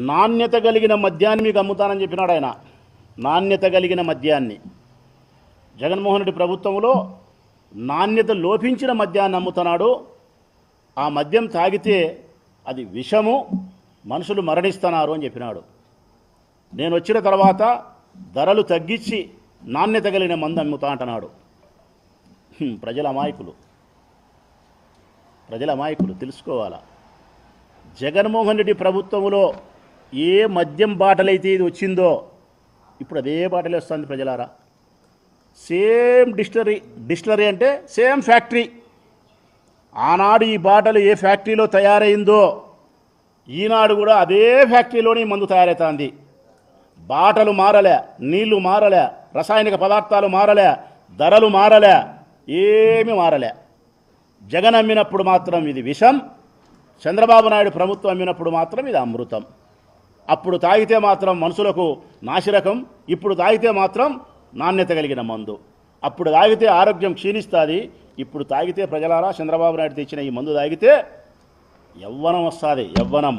నాణ్యత కలిగిన మద్యాన్ని మీకు అమ్ముతానని చెప్పినాడు ఆయన. నాణ్యత కలిగిన మద్యాన్ని జగన్మోహన్ రెడ్డి ప్రభుత్వంలో నాణ్యత లోపించిన మద్యాన్ని అమ్ముతున్నాడు. ఆ మద్యం తాగితే అది విషము, మనుషులు మరణిస్తున్నారు అని చెప్పినాడు. నేను వచ్చిన తర్వాత ధరలు తగ్గించి నాణ్యత కలిగిన మందు అమ్ముతా అంటున్నాడు. ప్రజల అమాయకులు తెలుసుకోవాలా. జగన్మోహన్ రెడ్డి ప్రభుత్వంలో ఏ మద్యం బాటలైతే ఇది వచ్చిందో ఇప్పుడు అదే బాటలే వస్తుంది ప్రజలారా. సేమ్ డిస్టిలరీ అంటే సేమ్ ఫ్యాక్టరీ. ఆనాడు ఈ బాటలు ఏ ఫ్యాక్టరీలో తయారైందో ఈనాడు కూడా అదే ఫ్యాక్టరీలోనే మందు తయారవుతుంది. బాటలు మారలే, నీళ్లు మారలే, రసాయనిక పదార్థాలు మారలే, ధరలు మారలే, ఏమీ మారలే. జగన్ అమ్మినప్పుడు మాత్రం ఇది విషం, చంద్రబాబు నాయుడు ప్రభుత్వం అమ్మినప్పుడు మాత్రం ఇది అమృతం. అప్పుడు తాగితే మాత్రం మనుషులకు నాసిరకం, ఇప్పుడు తాగితే మాత్రం నాణ్యత కలిగిన మందు. అప్పుడు తాగితే ఆరోగ్యం క్షీణిస్తుంది, ఇప్పుడు తాగితే ప్రజలారా చంద్రబాబు నాయుడు తెచ్చిన ఈ మందు తాగితే యవ్వనం వస్తుంది. యవ్వనం.